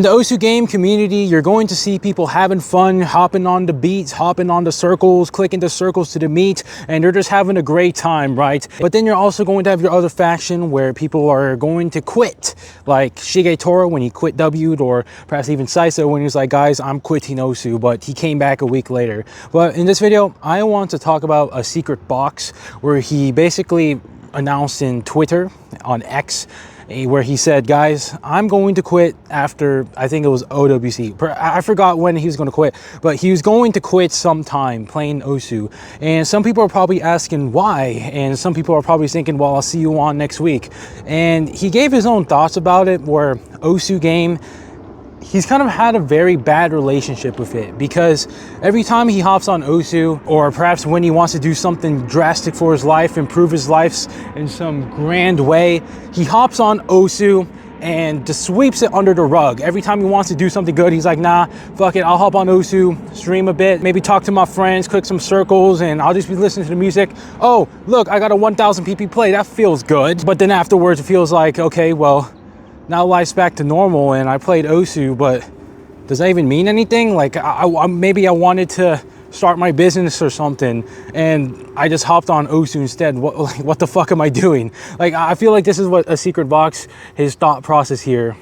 In the Osu game community, you're going to see people having fun, hopping on the beats, hopping on the circles, clicking the circles to the meat, and they're just having a great time, right? But then you're also going to have your other faction where people are going to quit, like Shigetora when he quit W'd, or perhaps even Saiso when he was like, guys, I'm quitting Osu, but he came back a week later. But in this video, I want to talk about ASecretBox, where he basically announced in Twitter, on X, where he said, guys, I'm going to quit after, I think it was OWC. I forgot when he was going to quit, but he was going to quit sometime playing Osu. And some people are probably asking why, and some people are probably thinking, well, I'll see you on next week. And he gave his own thoughts about it, where Osu game, he's kind of had a very bad relationship with it, because every time he hops on Osu, or perhaps when he wants to do something drastic for his life, improve his life in some grand way, he hops on Osu and just sweeps it under the rug. Every time he wants to do something good, he's like, nah, fuck it, I'll hop on Osu, stream a bit, maybe talk to my friends, click some circles, and I'll just be listening to the music. Oh, look, I got a 1000 PP play, that feels good. But then afterwards, it feels like, okay, well, now life's back to normal and I played Osu, but does that even mean anything? Like, maybe I wanted to start my business or something and I just hopped on Osu instead. What the fuck am I doing? Like, I feel like this is what ASecretBox, his thought process here,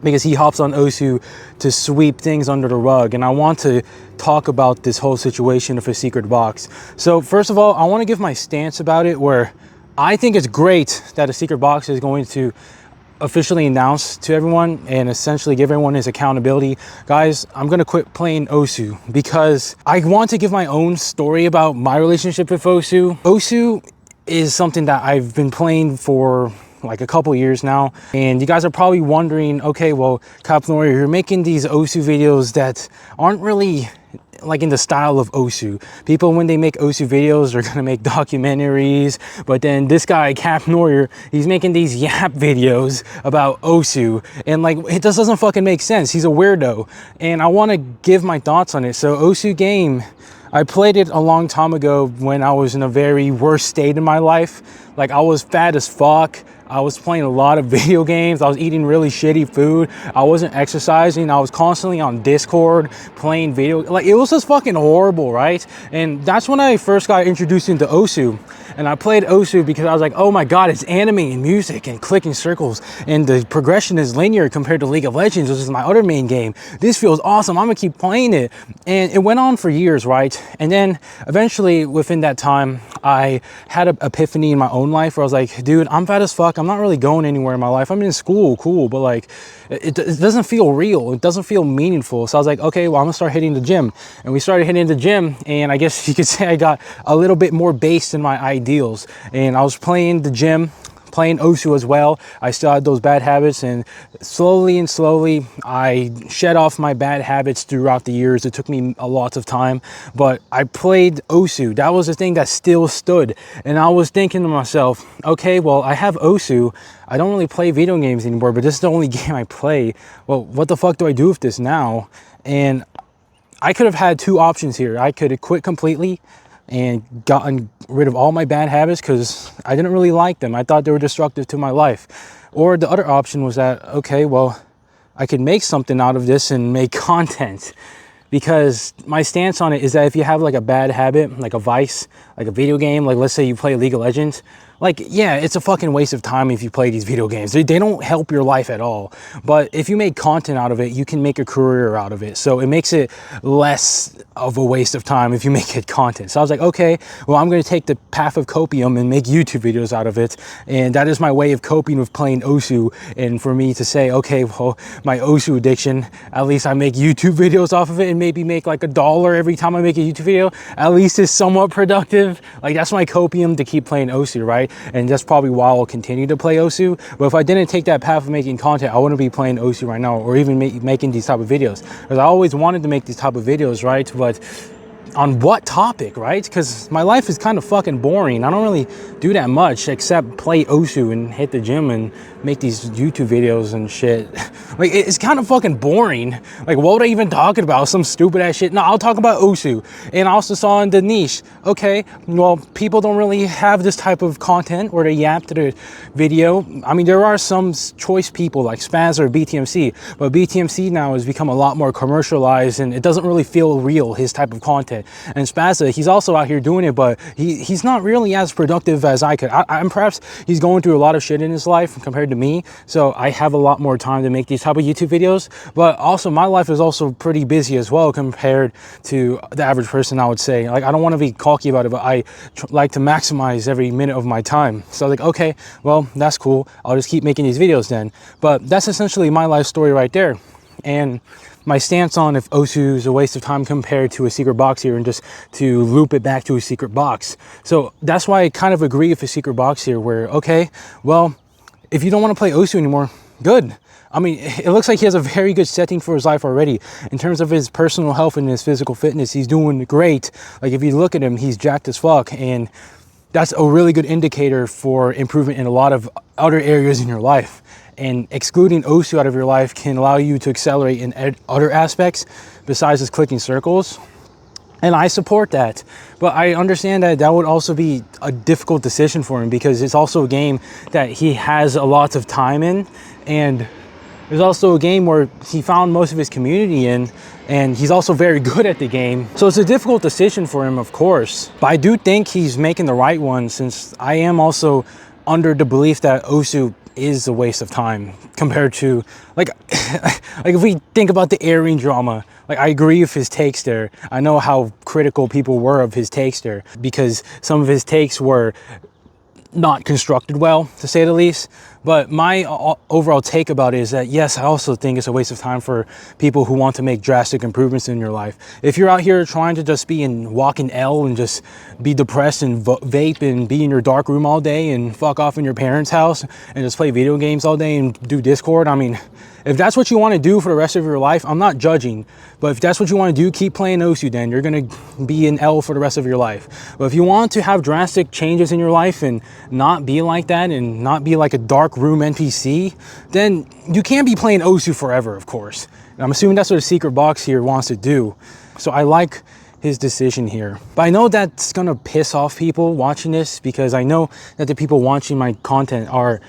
because he hops on Osu to sweep things under the rug. And I want to talk about this whole situation of ASecretBox. So first of all, I want to give my stance about it, where I think it's great that ASecretBox is going to officially announce to everyone and essentially give everyone his accountability. Guys, I'm gonna quit playing Osu, because I want to give my own story about my relationship with Osu. Osu is something that I've been playing for like a couple years now, and you guys are probably wondering, okay, well, Capnoria, you're making these Osu videos that aren't really like in the style of Osu. People, when they make Osu videos, are gonna make documentaries, but then this guy, Capnoria, he's making these yap videos about Osu, and like, it just doesn't fucking make sense. He's a weirdo, and I want to give my thoughts on it. So Osu game, I played it a long time ago when I was in a very worst state in my life. Like, I was fat as fuck. I was playing a lot of video games. I was eating really shitty food. I wasn't exercising. I was constantly on Discord playing video. Like, it was just fucking horrible, right? And that's when I first got introduced into Osu. And I played Osu because I was like, oh my God, it's anime and music and clicking circles. And the progression is linear compared to League of Legends, which is my other main game. This feels awesome. I'm gonna keep playing it. And it went on for years, right? And then eventually within that time, I had an epiphany in my own life where I was like, dude, I'm fat as fuck. I'm not really going anywhere in my life. I'm in school, cool, but like, it doesn't feel real. It doesn't feel meaningful. So I was like, okay, well, I'm gonna start hitting the gym. And we started hitting the gym, and I guess you could say I got a little bit more based in my ideals. And I was playing the gym, playing Osu as well. I still had those bad habits, and slowly I shed off my bad habits throughout the years. It took me a lot of time, but I played Osu. That was the thing that still stood. And I was thinking to myself, okay, well, I have Osu. I don't really play video games anymore, but this is the only game I play. Well, what the fuck do I do with this now? And I could have had two options here. I could have quit completely and gotten rid of all my bad habits because I didn't really like them. I thought they were destructive to my life. Or the other option was that, okay, well, I could make something out of this and make content. Because my stance on it is that if you have like a bad habit, like a vice, like a video game, like let's say you play League of Legends, like, yeah, it's a fucking waste of time if you play these video games. They don't help your life at all. But if you make content out of it, you can make a career out of it. So it makes it less of a waste of time if you make it content. So I was like, okay, well, I'm going to take the path of copium and make YouTube videos out of it. And that is my way of coping with playing Osu. And for me to say, okay, well, my Osu addiction, at least I make YouTube videos off of it and maybe make like $1 every time I make a YouTube video. At least it's somewhat productive. Like, that's my copium to keep playing Osu, right? And that's probably why I'll continue to play Osu. But if I didn't take that path of making content, I wouldn't be playing Osu right now, or even making these type of videos. Because I always wanted to make these type of videos, right? But on what topic, right? Because my life is kind of fucking boring. I don't really do that much except play Osu and hit the gym and make these YouTube videos and shit. Like, it's kind of fucking boring. Like, what would I even talk about? Some stupid ass shit? No, I'll talk about Osu. And I also saw in the niche, okay, well, people don't really have this type of content where they yap to the video. I mean, there are some choice people like Spaz or BTMC, but BTMC now has become a lot more commercialized and it doesn't really feel real, his type of content. And Spazza, he's also out here doing it, but he's not really as productive as I could. I'm perhaps he's going through a lot of shit in his life compared to me, so I have a lot more time to make these type of YouTube videos. But also my life is also pretty busy as well compared to the average person, I would say. Like, I don't want to be cocky about it, but I like to maximize every minute of my time. So like, okay, well, that's cool, I'll just keep making these videos then. But that's essentially my life story right there. And my stance on if Osu is a waste of time compared to a secret box here, and just to loop it back to a secret box. So that's why I kind of agree with a secret box here where, okay, well, if you don't want to play Osu anymore, good. I mean, it looks like he has a very good setting for his life already. In terms of his personal health and his physical fitness, he's doing great. Like, if you look at him, he's jacked as fuck. And that's a really good indicator for improvement in a lot of other areas in your life. And excluding Osu out of your life can allow you to accelerate in other aspects besides just clicking circles. And I support that. But I understand that that would also be a difficult decision for him, because it's also a game that he has a lot of time in. And there's also a game where he found most of his community in, and he's also very good at the game. So it's a difficult decision for him, of course. But I do think he's making the right one, since I am also under the belief that Osu is a waste of time compared to, like if we think about the airing drama, like, I agree with his takes there. I know how critical people were of his takes there, because some of his takes were not constructed well, to say the least. But my overall take about it is that, yes, I also think it's a waste of time for people who want to make drastic improvements in your life. If you're out here trying to just be in walking L and just be depressed and vape and be in your dark room all day and fuck off in your parents' house and just play video games all day and do Discord, I mean, if that's what you want to do for the rest of your life, I'm not judging. But if that's what you want to do, keep playing Osu then. You're going to be in L for the rest of your life. But if you want to have drastic changes in your life and not be like that and not be like a dark room NPC, then you can't be playing Osu forever, of course. And I'm assuming that's what a secret box here wants to do. So I like his decision here. But I know that's going to piss off people watching this, because I know that the people watching my content are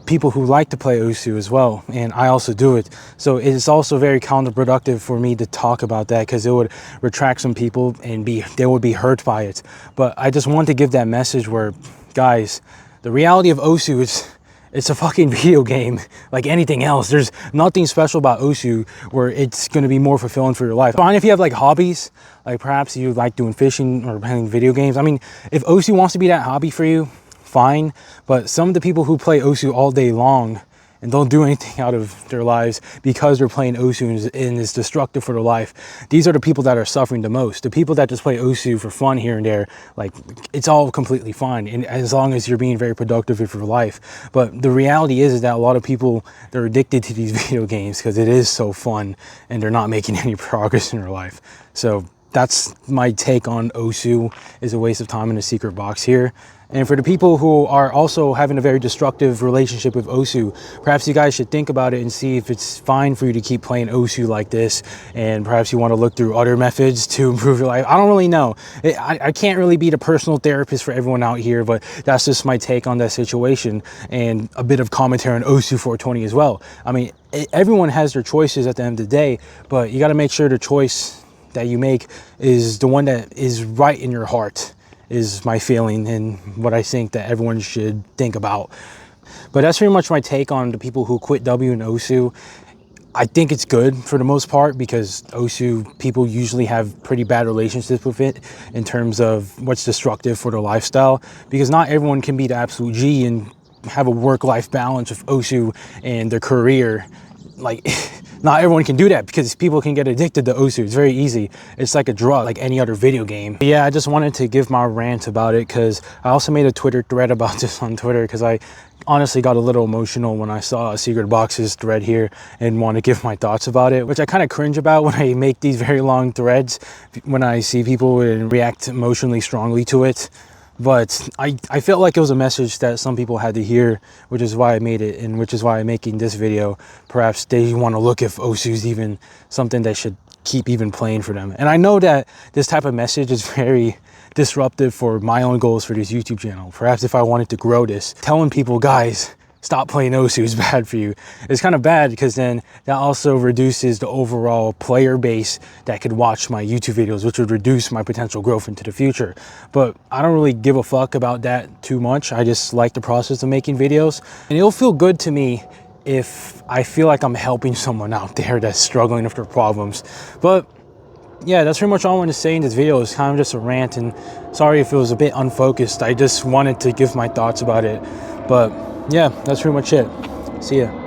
people who like to play Osu as well, and I also do it. So it's also very counterproductive for me to talk about that, because it would retract some people and they would be hurt by it. But I just want to give that message where, guys, the reality of Osu is it's a fucking video game like anything else. There's nothing special about Osu where it's going to be more fulfilling for your life. Fine if you have like hobbies, like perhaps you like doing fishing or playing video games. I mean, if Osu wants to be that hobby for you, fine. But some of the people who play Osu all day long and don't do anything out of their lives because they're playing Osu and is destructive for their life, these are the people that are suffering the most. The people that just play Osu for fun here and there, like, it's all completely fine, and as long as you're being very productive with your life. But the reality is that a lot of people, they're addicted to these video games because it is so fun, and they're not making any progress in their life. So that's my take on Osu is a waste of time in a secret box here. And for the people who are also having a very destructive relationship with Osu, perhaps you guys should think about it and see if it's fine for you to keep playing Osu like this, and perhaps you want to look through other methods to improve your life. I don't really know. I can't really be the personal therapist for everyone out here, but that's just my take on that situation, and a bit of commentary on Osu 420 as well. I mean, everyone has their choices at the end of the day, but you got to make sure the choice that you make is the one that is right in your heart, is my feeling and what I think that everyone should think about. But that's pretty much my take on the people who quit W and Osu. I think it's good for the most part, because Osu people usually have pretty bad relationships with it in terms of what's destructive for their lifestyle, because not everyone can be the absolute G and have a work-life balance with Osu and their career. Like, not everyone can do that, because people can get addicted to Osu. It's very easy. It's like a drug, like any other video game. But yeah, I just wanted to give my rant about it, because I also made a Twitter thread about this on Twitter, because I honestly got a little emotional when I saw ASecretBox's thread here and want to give my thoughts about it, which I kind of cringe about when I make these very long threads, when I see people react emotionally strongly to it. But I felt like it was a message that some people had to hear, which is why I made it, and which is why I'm making this video. Perhaps they want to look if Osu is even something that should keep even playing for them. And I know that this type of message is very disruptive for my own goals for this YouTube channel. Perhaps if I wanted to grow this, telling people, guys, stop playing Osu is bad for you. It's kind of bad because then that also reduces the overall player base that could watch my YouTube videos, which would reduce my potential growth into the future. But I don't really give a fuck about that too much. I just like the process of making videos, and it'll feel good to me if I feel like I'm helping someone out there that's struggling with their problems. But yeah, that's pretty much all I wanted to say in this video. It's kind of just a rant, and sorry if it was a bit unfocused. I just wanted to give my thoughts about it. But yeah, that's pretty much it. See ya.